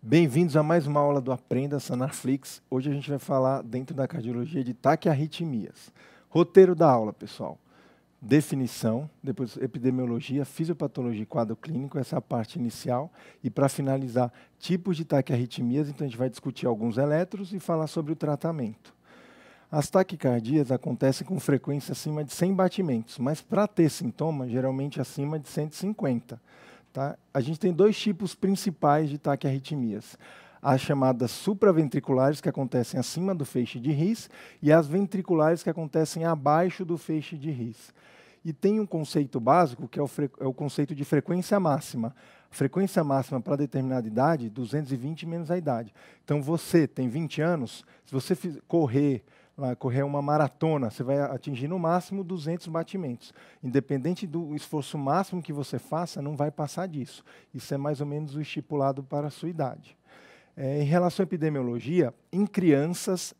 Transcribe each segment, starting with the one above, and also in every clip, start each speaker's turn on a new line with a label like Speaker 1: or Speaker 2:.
Speaker 1: Bem-vindos a mais uma aula do Aprenda Sanarflix. Hoje a gente vai falar dentro da cardiologia de taquiarritmias. Roteiro da aula, pessoal. Definição, depois epidemiologia, fisiopatologia e quadro clínico, essa é a parte inicial. E para finalizar, tipos de taquiarritmias, então a gente vai discutir alguns eletros e falar sobre o tratamento. As taquicardias acontecem com frequência acima de 100 batimentos, mas para ter sintoma, geralmente acima de 150. Tá? A gente tem dois tipos principais de taquiarritmias. As chamadas supraventriculares, que acontecem acima do feixe de His, e as ventriculares, que acontecem abaixo do feixe de His. E tem um conceito básico, que é o conceito de frequência máxima. Frequência máxima para determinada idade, 220 menos a idade. Então, você tem 20 anos, se você correr uma maratona, você vai atingir no máximo 200 batimentos. Independente do esforço máximo que você faça, não vai passar disso. Isso é mais ou menos o estipulado para a sua idade. Em relação à epidemiologia, em crianças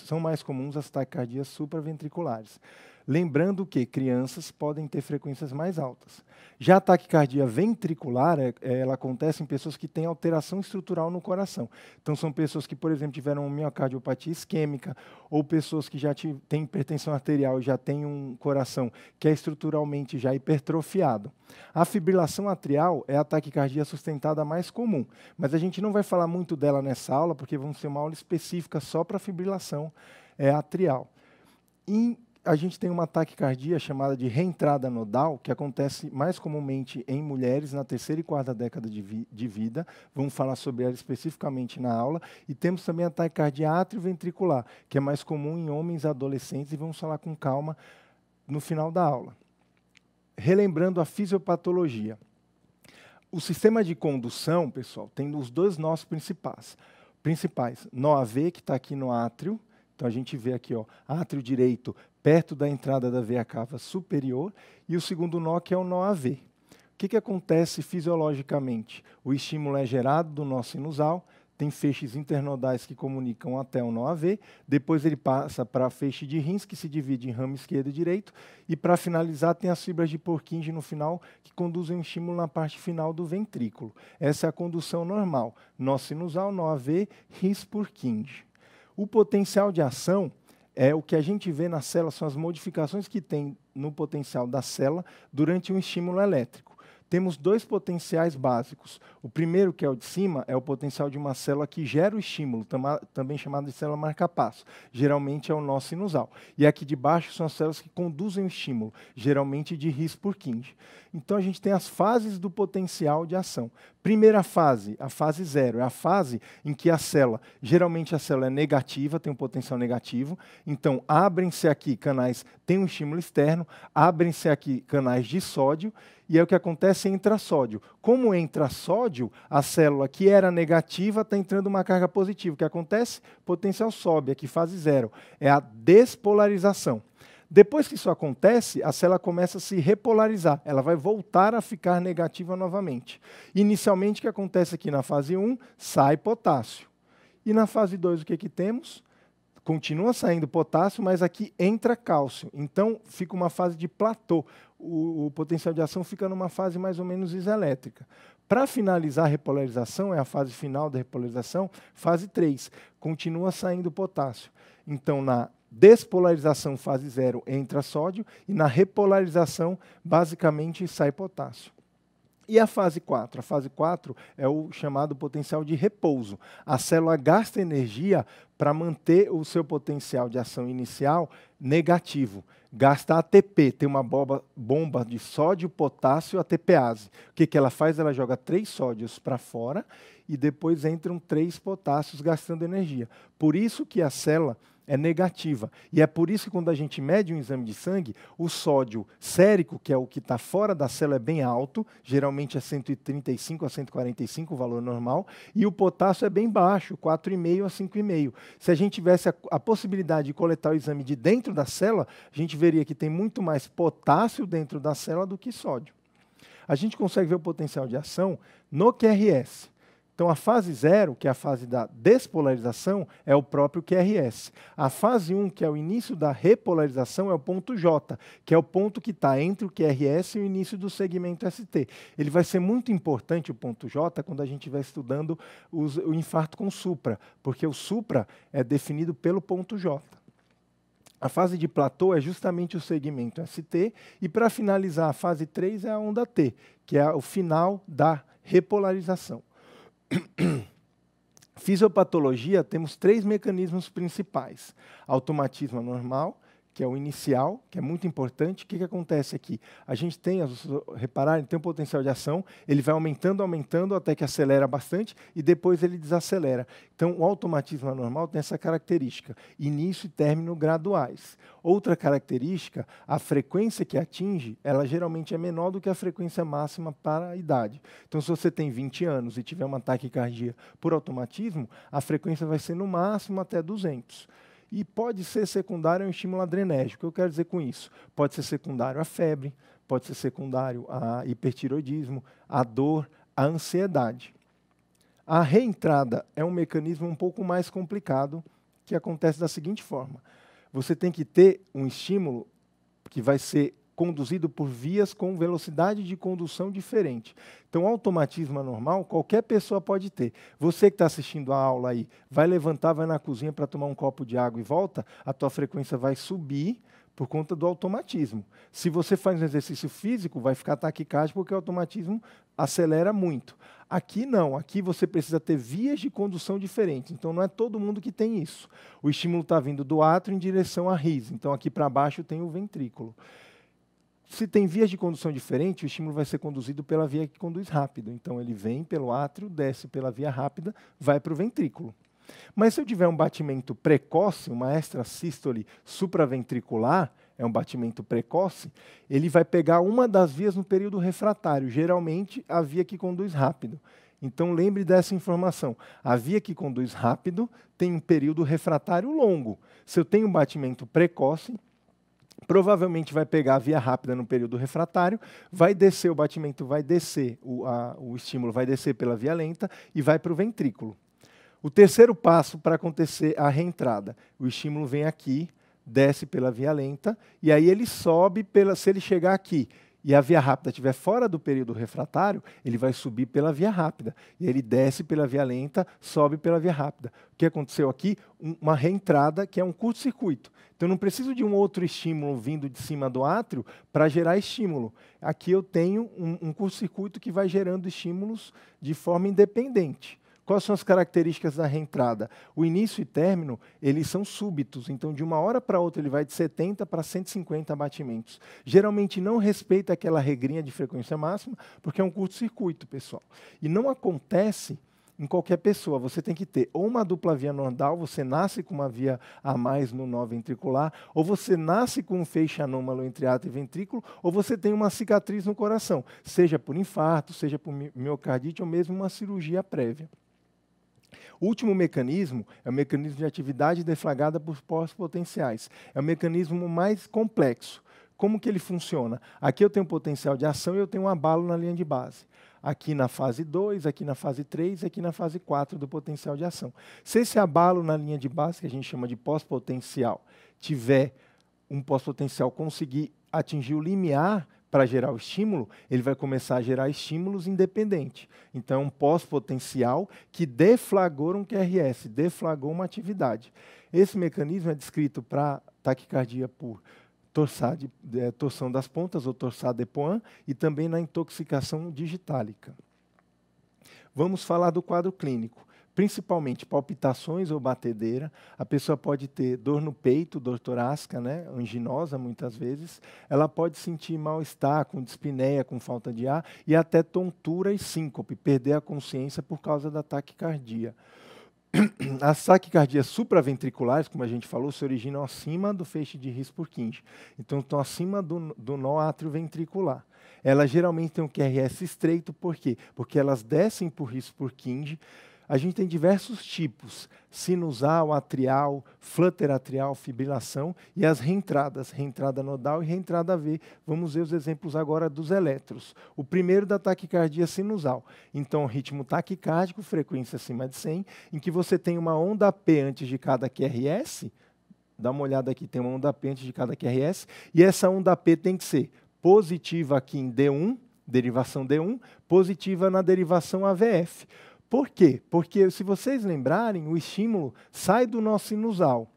Speaker 1: são mais comuns as taquicardias supraventriculares. Lembrando que crianças podem ter frequências mais altas. Já a taquicardia ventricular, ela acontece em pessoas que têm alteração estrutural no coração. Então, são pessoas que, por exemplo, tiveram miocardiopatia isquêmica, ou pessoas que já têm hipertensão arterial e já têm um coração que é estruturalmente já hipertrofiado. A fibrilação atrial é a taquicardia sustentada mais comum, mas a gente não vai falar muito dela nessa aula, porque vamos ter uma aula específica só para fibrilação atrial. A gente tem uma taquicardia chamada de reentrada nodal, que acontece mais comumente em mulheres na terceira e quarta década de vida. Vamos falar sobre ela especificamente na aula. E temos também a taquicardia atrioventricular, que é mais comum em homens adolescentes, e vamos falar com calma no final da aula. Relembrando a fisiopatologia. O sistema de condução, pessoal, tem os dois nós principais. Nó AV, que está aqui no átrio. Então, a gente vê aqui, ó, átrio direito, perto da entrada da veia cava superior, e o segundo nó, que é o nó AV. O que acontece fisiologicamente? O estímulo é gerado do nó sinusal, tem feixes internodais que comunicam até o nó AV, depois ele passa para a feixe de His, que se divide em ramo esquerdo e direito, e para finalizar tem as fibras de Purkinje no final, que conduzem o estímulo na parte final do ventrículo. Essa é a condução normal, nó sinusal, nó AV, His, Purkinje. O potencial de ação é o que a gente vê na célula, são as modificações que tem no potencial da célula durante um estímulo elétrico. Temos dois potenciais básicos. O primeiro, que é o de cima, é o potencial de uma célula que gera o estímulo, também chamada de célula marca-passo. Geralmente é o nó sinusal. E aqui de baixo são as células que conduzem o estímulo, geralmente de His Purkinje. Então a gente tem as fases do potencial de ação. Primeira fase, a fase 0, é a fase em que geralmente a célula é negativa, tem um potencial negativo, então abrem-se aqui canais, tem um estímulo externo, abrem-se aqui canais de sódio, e aí o que acontece? Entra sódio. Como entra sódio, a célula que era negativa está entrando uma carga positiva. O que acontece? O potencial sobe, aqui fase 0. É a despolarização. Depois que isso acontece, a célula começa a se repolarizar. Ela vai voltar a ficar negativa novamente. Inicialmente, o que acontece aqui na fase 1? Sai potássio. E na fase 2, o que temos? Continua saindo potássio, mas aqui entra cálcio. Então, fica uma fase de platô. O potencial de ação fica numa fase mais ou menos isoelétrica. Para finalizar a repolarização, é a fase final da repolarização, fase 3. Continua saindo potássio. Então, na despolarização, fase 0, entra sódio, e na repolarização, basicamente, sai potássio. E a fase 4? A fase 4 é o chamado potencial de repouso. A célula gasta energia para manter o seu potencial de ação inicial negativo. Gasta ATP, tem uma bomba de sódio, potássio, ATPase. O que ela faz? Ela joga 3 sódios para fora e depois entram 3 potássios gastando energia. Por isso que a célula é negativa. E é por isso que quando a gente mede um exame de sangue, o sódio sérico, que é o que está fora da célula, é bem alto, geralmente é 135 a 145 o valor normal, e o potássio é bem baixo, 4,5 a 5,5. Se a gente tivesse a possibilidade de coletar o exame de dentro da célula, a gente veria que tem muito mais potássio dentro da célula do que sódio. A gente consegue ver o potencial de ação no QRS. Então, a fase 0, que é a fase da despolarização, é o próprio QRS. A fase 1, que é o início da repolarização, é o ponto J, que é o ponto que está entre o QRS e o início do segmento ST. Ele vai ser muito importante, o ponto J, quando a gente estiver estudando o infarto com supra, porque o supra é definido pelo ponto J. A fase de platô é justamente o segmento ST, e para finalizar a fase 3 é a onda T, que é o final da repolarização. Fisiopatologia, temos 3 mecanismos principais. Automatismo anormal, que é o inicial, que é muito importante. O que acontece aqui? A gente tem, repararem, tem um potencial de ação, ele vai aumentando, aumentando, até que acelera bastante, e depois ele desacelera. Então, o automatismo anormal tem essa característica, início e término graduais. Outra característica, a frequência que atinge, ela geralmente é menor do que a frequência máxima para a idade. Então, se você tem 20 anos e tiver uma taquicardia por automatismo, a frequência vai ser no máximo até 200. E pode ser secundário a um estímulo adrenérgico. O que eu quero dizer com isso? Pode ser secundário à febre, pode ser secundário a hipertiroidismo, a dor, a ansiedade. A reentrada é um mecanismo um pouco mais complicado, que acontece da seguinte forma. Você tem que ter um estímulo que vai ser conduzido por vias com velocidade de condução diferente. Então, automatismo anormal, qualquer pessoa pode ter. Você que está assistindo a aula aí, vai levantar, vai na cozinha para tomar um copo de água e volta, a tua frequência vai subir por conta do automatismo. Se você faz um exercício físico, vai ficar taquicárdico porque o automatismo acelera muito. Aqui não, aqui você precisa ter vias de condução diferentes, então não é todo mundo que tem isso. O estímulo está vindo do átrio em direção à ris, então aqui para baixo tem o ventrículo. Se tem vias de condução diferentes, o estímulo vai ser conduzido pela via que conduz rápido. Então, ele vem pelo átrio, desce pela via rápida, vai para o ventrículo. Mas se eu tiver um batimento precoce, uma extrasístole supraventricular, é um batimento precoce, ele vai pegar uma das vias no período refratário, geralmente a via que conduz rápido. Então, lembre dessa informação. A via que conduz rápido tem um período refratário longo. Se eu tenho um batimento precoce, provavelmente vai pegar a via rápida no período refratário, vai descer, o batimento vai descer, o estímulo vai descer pela via lenta e vai para o ventrículo. O terceiro passo para acontecer a reentrada, o estímulo vem aqui, desce pela via lenta, e aí ele sobe, se ele chegar aqui e a via rápida estiver fora do período refratário, ele vai subir pela via rápida. E ele desce pela via lenta, sobe pela via rápida. O que aconteceu aqui? Uma reentrada, que é um curto-circuito. Então, eu não preciso de um outro estímulo vindo de cima do átrio para gerar estímulo. Aqui eu tenho um curto-circuito que vai gerando estímulos de forma independente. Quais são as características da reentrada? O início e término, eles são súbitos, então de uma hora para outra ele vai de 70 para 150 batimentos. Geralmente não respeita aquela regrinha de frequência máxima, porque é um curto-circuito, pessoal. E não acontece em qualquer pessoa. Você tem que ter ou uma dupla via nodal, você nasce com uma via a mais no nó ventricular, ou você nasce com um feixe anômalo entre átrio e ventrículo, ou você tem uma cicatriz no coração, seja por infarto, seja por miocardite, ou mesmo uma cirurgia prévia. O último mecanismo é o mecanismo de atividade deflagrada por pós-potenciais. É o mecanismo mais complexo. Como que ele funciona? Aqui eu tenho potencial de ação e eu tenho um abalo na linha de base. Aqui na fase 2, aqui na fase 3, aqui na fase 4 do potencial de ação. Se esse abalo na linha de base, que a gente chama de pós-potencial, tiver um pós-potencial conseguir atingir o limiar para gerar o estímulo, ele vai começar a gerar estímulos independentes. Então, é um pós-potencial que deflagrou um QRS, deflagrou uma atividade. Esse mecanismo é descrito para taquicardia por torção das pontas, ou torsade de Pointes, e também na intoxicação digitálica. Vamos falar do quadro clínico. Principalmente palpitações ou batedeira, a pessoa pode ter dor no peito, dor torácica, né, anginosa muitas vezes, ela pode sentir mal-estar, com dispneia, com falta de ar, e até tontura e síncope, perder a consciência por causa da taquicardia. As taquicardias supraventriculares, como a gente falou, se originam acima do feixe de His-Purkinje, então estão acima do nó átrio-ventricular. Elas geralmente têm um QRS estreito, por quê? Porque elas descem por His-Purkinje, A gente tem diversos tipos, sinusal, atrial, flutter atrial, fibrilação e as reentradas, reentrada nodal e reentrada AV. Vamos ver os exemplos agora dos eletros. O primeiro da taquicardia sinusal. Então, ritmo taquicárdico, frequência acima de 100, em que você tem uma onda P antes de cada QRS. Dá uma olhada aqui, tem uma onda P antes de cada QRS, e essa onda P tem que ser positiva aqui em D1, derivação D1, positiva na derivação AVF. Por quê? Porque, se vocês lembrarem, o estímulo sai do nosso sinusal.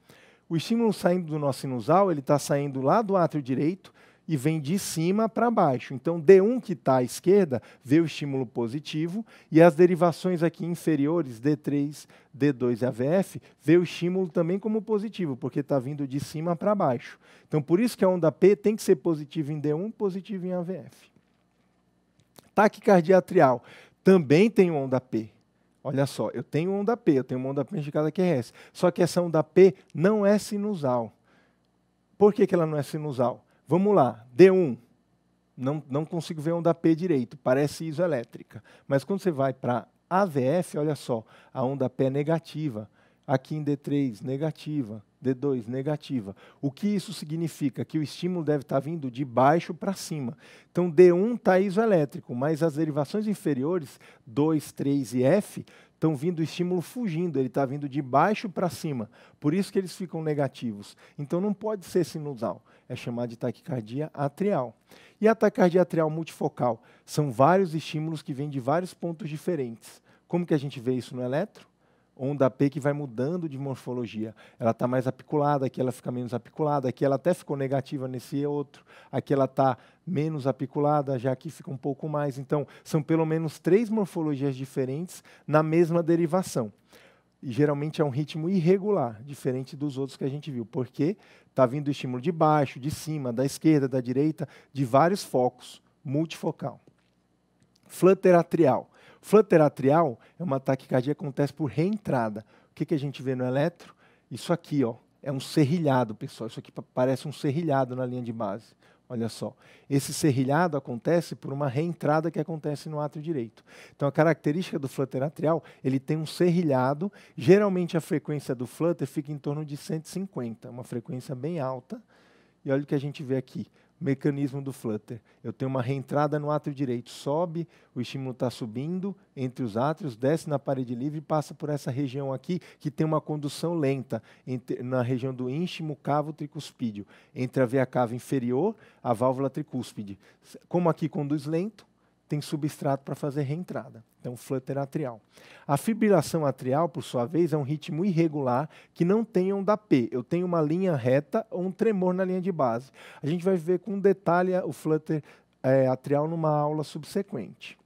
Speaker 1: O estímulo saindo do nosso sinusal, ele está saindo lá do átrio direito e vem de cima para baixo. Então, D1, que está à esquerda, vê o estímulo positivo, e as derivações aqui inferiores, D3, D2 e AVF, vê o estímulo também como positivo, porque está vindo de cima para baixo. Então, por isso que a onda P tem que ser positiva em D1, positiva em AVF. Taquicardia atrial também tem onda P. Olha só, eu tenho onda P de cada QRS. Só que essa onda P não é sinusal. Por que ela não é sinusal? Vamos lá, D1. Não consigo ver onda P direito, parece isoelétrica. Mas quando você vai para AVF, olha só, a onda P é negativa. Aqui em D3, negativa. D2, negativa. O que isso significa? Que o estímulo deve estar vindo de baixo para cima. Então, D1 está isoelétrico, mas as derivações inferiores, 2, 3 e F, estão vindo o estímulo fugindo, ele está vindo de baixo para cima. Por isso que eles ficam negativos. Então, não pode ser sinusal. É chamado de taquicardia atrial. E a taquicardia atrial multifocal? São vários estímulos que vêm de vários pontos diferentes. Como que a gente vê isso no eletro? Onda P que vai mudando de morfologia. Ela está mais apiculada, aqui ela fica menos apiculada, aqui ela até ficou negativa nesse outro, aqui ela está menos apiculada, já aqui fica um pouco mais. Então, são pelo menos 3 morfologias diferentes na mesma derivação. E geralmente é um ritmo irregular, diferente dos outros que a gente viu, porque está vindo estímulo de baixo, de cima, da esquerda, da direita, de vários focos, multifocal. Flutter atrial. Flutter atrial é uma taquicardia que acontece por reentrada. O que a gente vê no eletro? Isso aqui, ó, é um serrilhado, pessoal. Isso aqui parece um serrilhado na linha de base. Olha só. Esse serrilhado acontece por uma reentrada que acontece no átrio direito. Então, a característica do flutter atrial, ele tem um serrilhado. Geralmente, a frequência do flutter fica em torno de 150, uma frequência bem alta. E olha o que a gente vê aqui. Mecanismo do flutter. Eu tenho uma reentrada no átrio direito, sobe, o estímulo está subindo entre os átrios, desce na parede livre e passa por essa região aqui, que tem uma condução lenta na região do ínfimo cavo tricuspídeo, entre a veia cava inferior, a válvula tricúspide. Como aqui conduz lento, tem substrato para fazer reentrada. Então, flutter atrial. A fibrilação atrial, por sua vez, é um ritmo irregular que não tem onda P. Eu tenho uma linha reta ou um tremor na linha de base. A gente vai ver com detalhe o flutter atrial numa aula subsequente.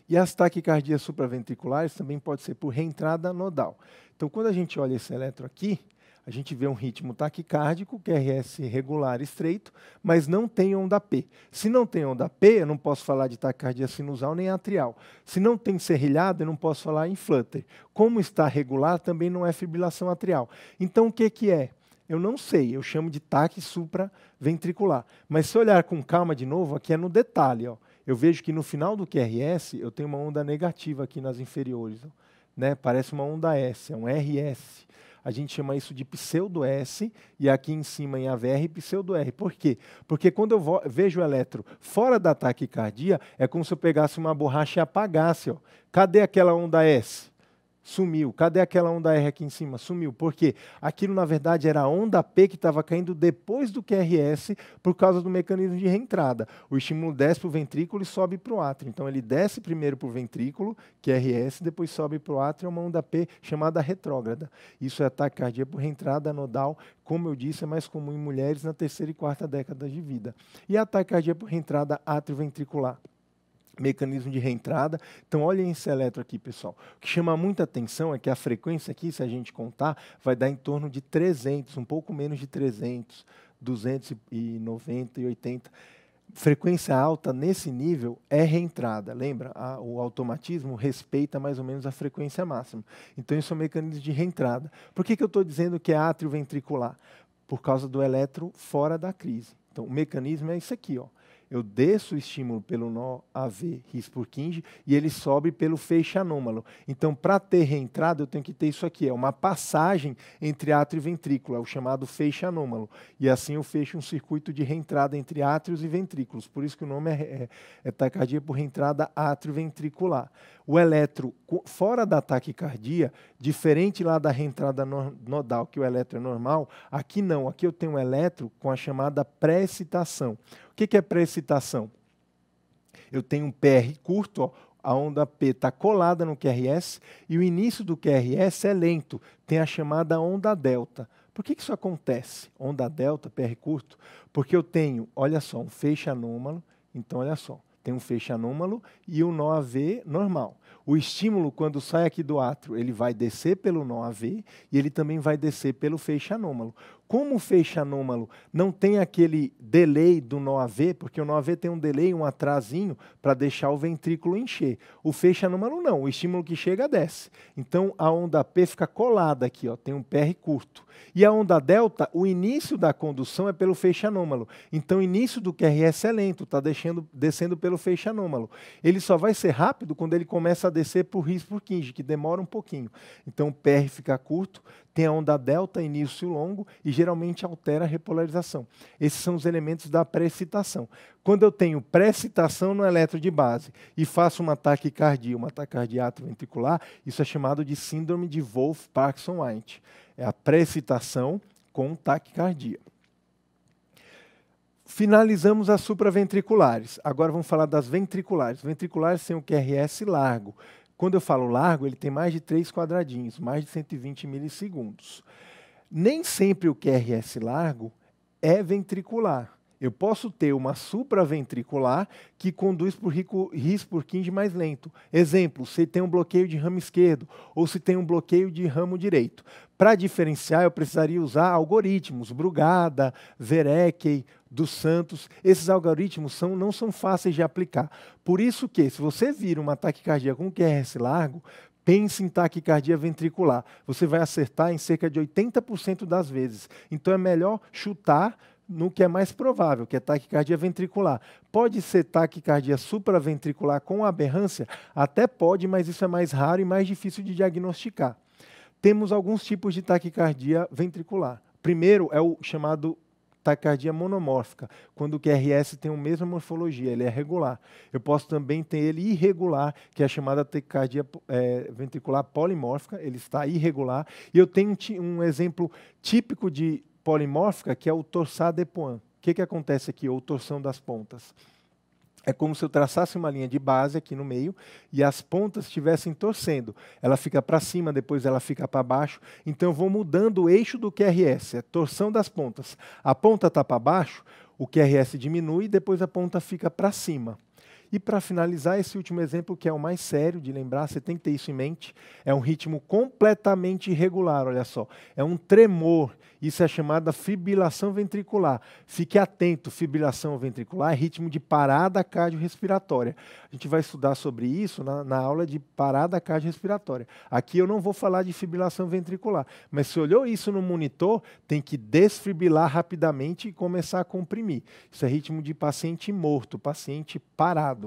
Speaker 1: E as taquicardias supraventriculares também pode ser por reentrada nodal. Então, quando a gente olha esse eletro aqui, a gente vê um ritmo taquicárdico, QRS regular estreito, mas não tem onda P. Se não tem onda P, eu não posso falar de taquicardia sinusal nem atrial. Se não tem serrilhado, eu não posso falar em flutter. Como está regular, também não é fibrilação atrial. Então, o que é? Eu não sei, eu chamo de taque supraventricular. Mas se olhar com calma de novo, aqui é no detalhe. Ó. Eu vejo que no final do QRS, eu tenho uma onda negativa aqui nas inferiores. Ó, né? Parece uma onda S, é um RS. A gente chama isso de pseudo-S, e aqui em cima em AVR, pseudo-R. Por quê? Porque quando eu vejo o eletro fora da taquicardia, é como se eu pegasse uma borracha e apagasse. Ó. Cadê aquela onda S? Sumiu. Cadê aquela onda R aqui em cima? Sumiu. Por quê? Aquilo, na verdade, era a onda P que estava caindo depois do QRS por causa do mecanismo de reentrada. O estímulo desce para o ventrículo e sobe para o átrio. Então, ele desce primeiro para o ventrículo, QRS, depois sobe para o átrio, é uma onda P chamada retrógrada. Isso é taquicardia por reentrada nodal. Como eu disse, é mais comum em mulheres na terceira e quarta década de vida. E a taquicardia por reentrada atrioventricular. Mecanismo de reentrada. Então, olhem esse eletro aqui, pessoal. O que chama muita atenção é que a frequência aqui, se a gente contar, vai dar em torno de 300, um pouco menos de 300, 290 e 80. Frequência alta nesse nível é reentrada. Lembra? O automatismo respeita mais ou menos a frequência máxima. Então, isso é um mecanismo de reentrada. Por que eu estou dizendo que é atrioventricular? Por causa do eletro fora da crise. Então, o mecanismo é isso aqui, ó. Eu desço o estímulo pelo nó AV His-Purkinje e ele sobe pelo feixe anômalo. Então, para ter reentrada, eu tenho que ter isso aqui, é uma passagem entre átrio e ventrículo, é o chamado feixe anômalo. E assim eu fecho um circuito de reentrada entre átrios e ventrículos. Por isso que o nome é taquicardia por reentrada átrio-ventricular. O eletro fora da taquicardia, diferente lá da reentrada nodal, que o eletro é normal, aqui não, aqui eu tenho um eletro com a chamada pré-excitação. O que é pré-excitação? Eu tenho um PR curto, ó, a onda P está colada no QRS e o início do QRS é lento, tem a chamada onda delta. Por que isso acontece? Onda delta, PR curto? Porque eu tenho, olha só, um feixe anômalo, então olha só, tem um feixe anômalo e o nó AV normal. O estímulo, quando sai aqui do átrio, ele vai descer pelo nó AV e ele também vai descer pelo feixe anômalo. Como o feixe anômalo não tem aquele delay do nó AV, porque o nó AV tem um delay, um atrasinho, para deixar o ventrículo encher. O feixe anômalo não, o estímulo que chega desce. Então a onda P fica colada aqui, ó, tem um PR curto. E a onda delta, o início da condução é pelo feixe anômalo. Então o início do QRS é lento, está descendo pelo feixe anômalo. Ele só vai ser rápido quando ele começa a descer por His-Purkinje, que demora um pouquinho. Então o PR fica curto, tem a onda delta, início longo, e geralmente altera a repolarização. Esses são os elementos da pré-excitação. Quando eu tenho pré-excitação no eletro de base e faço uma taquicardia atrioventricular, isso é chamado de síndrome de Wolff-Parkinson-White. É a pré-excitação com taquicardia. Finalizamos as supraventriculares. Agora vamos falar das ventriculares. Ventriculares têm o QRS largo. Quando eu falo largo, ele tem mais de 3 quadradinhos, mais de 120 milissegundos. Nem sempre o QRS largo é ventricular. Eu posso ter uma supraventricular que conduz por His-Purkinje mais lento. Exemplo, se tem um bloqueio de ramo esquerdo ou se tem um bloqueio de ramo direito. Para diferenciar, eu precisaria usar algoritmos, Brugada, Vereckey, dos Santos. Esses algoritmos não são fáceis de aplicar. Por isso que, se você vir uma taquicardia com QRS largo, pense em taquicardia ventricular. Você vai acertar em cerca de 80% das vezes. Então é melhor chutar no que é mais provável, que é taquicardia ventricular. Pode ser taquicardia supraventricular com aberrância? Até pode, mas isso é mais raro e mais difícil de diagnosticar. Temos alguns tipos de taquicardia ventricular. Primeiro é o chamado taquicardia monomórfica, quando o QRS tem a mesma morfologia, ele é regular. Eu posso também ter ele irregular, que é a chamada taquicardia ventricular polimórfica, ele está irregular. E eu tenho um exemplo típico de polimórfica, que é o torsade de Pointes. O que acontece aqui, ou torção das pontas? É como se eu traçasse uma linha de base aqui no meio e as pontas estivessem torcendo. Ela fica para cima, depois ela fica para baixo. Então eu vou mudando o eixo do QRS, é torção das pontas. A ponta está para baixo, o QRS diminui e depois a ponta fica para cima. E para finalizar, esse último exemplo, que é o mais sério de lembrar, você tem que ter isso em mente, é um ritmo completamente irregular, olha só. É um tremor, isso é chamada fibrilação ventricular. Fique atento, fibrilação ventricular é ritmo de parada cardiorrespiratória. A gente vai estudar sobre isso na aula de parada cardiorrespiratória. Aqui eu não vou falar de fibrilação ventricular, mas se olhou isso no monitor, tem que desfibrilar rapidamente e começar a comprimir. Isso é ritmo de paciente morto, paciente parado.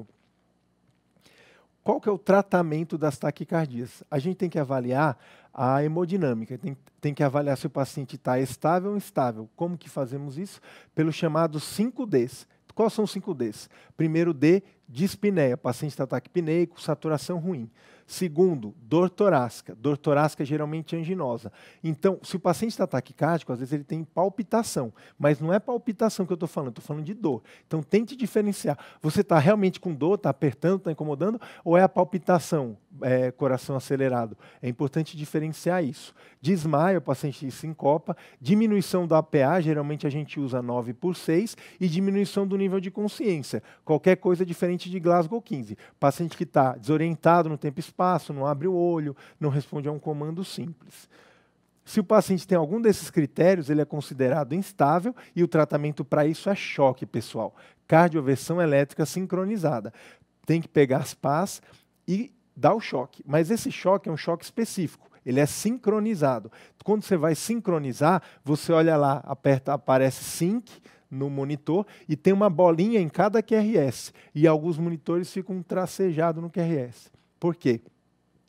Speaker 1: Qual que é o tratamento das taquicardias? A gente tem que avaliar a hemodinâmica, tem que avaliar se o paciente está estável ou instável. Como que fazemos isso? Pelos chamados 5Ds. Quais são os 5Ds? Primeiro D, dispneia, o paciente está taquipneico, saturação ruim. Segundo, dor torácica. Dor torácica geralmente anginosa. Então, se o paciente está taquicárdico, às vezes ele tem palpitação, mas não é palpitação que eu estou falando de dor. Então, tente diferenciar. Você está realmente com dor, está apertando, está incomodando, ou é a palpitação, coração acelerado? É importante diferenciar isso. Desmaia, o paciente sincopa, diminuição do APA, geralmente a gente usa 9/6, e diminuição do nível de consciência. Qualquer coisa diferente de Glasgow 15. Paciente que está desorientado no tempo e espaço, não abre o olho, não responde a um comando simples. Se o paciente tem algum desses critérios, ele é considerado instável e o tratamento para isso é choque, pessoal. Cardioversão elétrica sincronizada. Tem que pegar as pás e dar o choque. Mas esse choque é um choque específico. Ele é sincronizado. Quando você vai sincronizar, você olha lá, aperta, aparece sync no monitor e tem uma bolinha em cada QRS. E alguns monitores ficam tracejados no QRS. Por quê?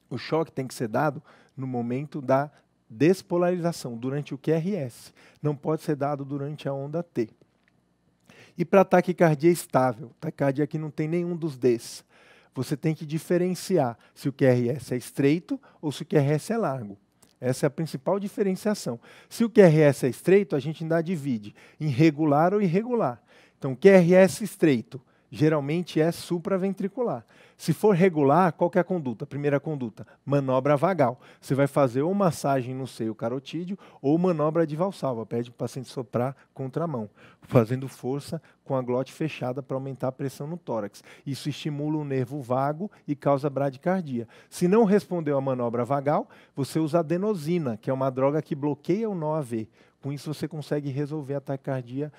Speaker 1: O choque tem que ser dado no momento da despolarização, durante o QRS. Não pode ser dado durante a onda T. E para taquicardia estável, taquicardia aqui não tem nenhum dos Ds. Você tem que diferenciar se o QRS é estreito ou se o QRS é largo. Essa é a principal diferenciação. Se o QRS é estreito, a gente ainda divide em regular ou irregular. Então, QRS estreito geralmente é supraventricular. Se for regular, qual que é a conduta? Primeira conduta, manobra vagal. Você vai fazer ou massagem no seio carotídeo ou manobra de Valsalva. Pede para o paciente soprar contra a mão, fazendo força com a glote fechada para aumentar a pressão no tórax. Isso estimula o nervo vago e causa bradicardia. Se não respondeu à manobra vagal, você usa adenosina, que é uma droga que bloqueia o nó AV. Com isso você consegue resolver a taquicardia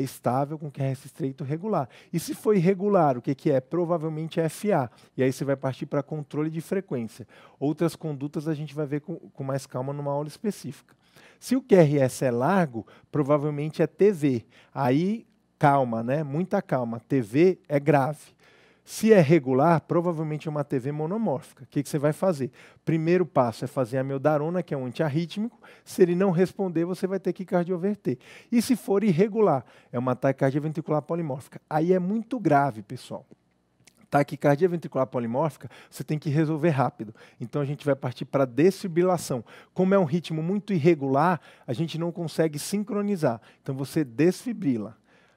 Speaker 1: estável com QRS estreito regular. E se for irregular, o que é? Provavelmente é FA. E aí você vai partir para controle de frequência. Outras condutas a gente vai ver com mais calma numa aula específica. Se o QRS é largo, provavelmente é TV. Aí, calma, né? Muita calma. TV é grave. Se é regular, provavelmente é uma TV monomórfica. O que você vai fazer? Primeiro passo é fazer a amiodarona, que é um antiarrítmico. Se ele não responder, você vai ter que cardioverter. E se for irregular, é uma taquicardia ventricular polimórfica. Aí é muito grave, pessoal. Taquicardia ventricular polimórfica, você tem que resolver rápido. Então a gente vai partir para desfibrilação. Como é um ritmo muito irregular, a gente não consegue sincronizar. Então você desfibrila.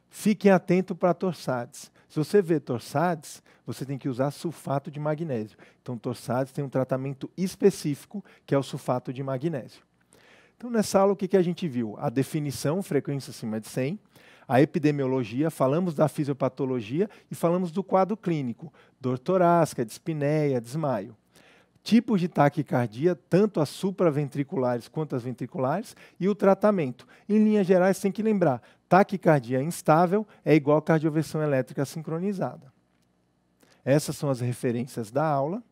Speaker 1: Fiquem atentos para torsades. Se você vê torsades, você tem que usar sulfato de magnésio. Então, torsades tem um tratamento específico, que é o sulfato de magnésio. Então, nessa aula, o que a gente viu? A definição, frequência acima de 100, a epidemiologia, falamos da fisiopatologia e falamos do quadro clínico, dor torácica, dispneia, desmaio. Tipos de taquicardia, tanto as supraventriculares quanto as ventriculares, e o tratamento. Em linhas gerais, tem que lembrar, taquicardia instável é igual a cardioversão elétrica sincronizada. Essas são as referências da aula.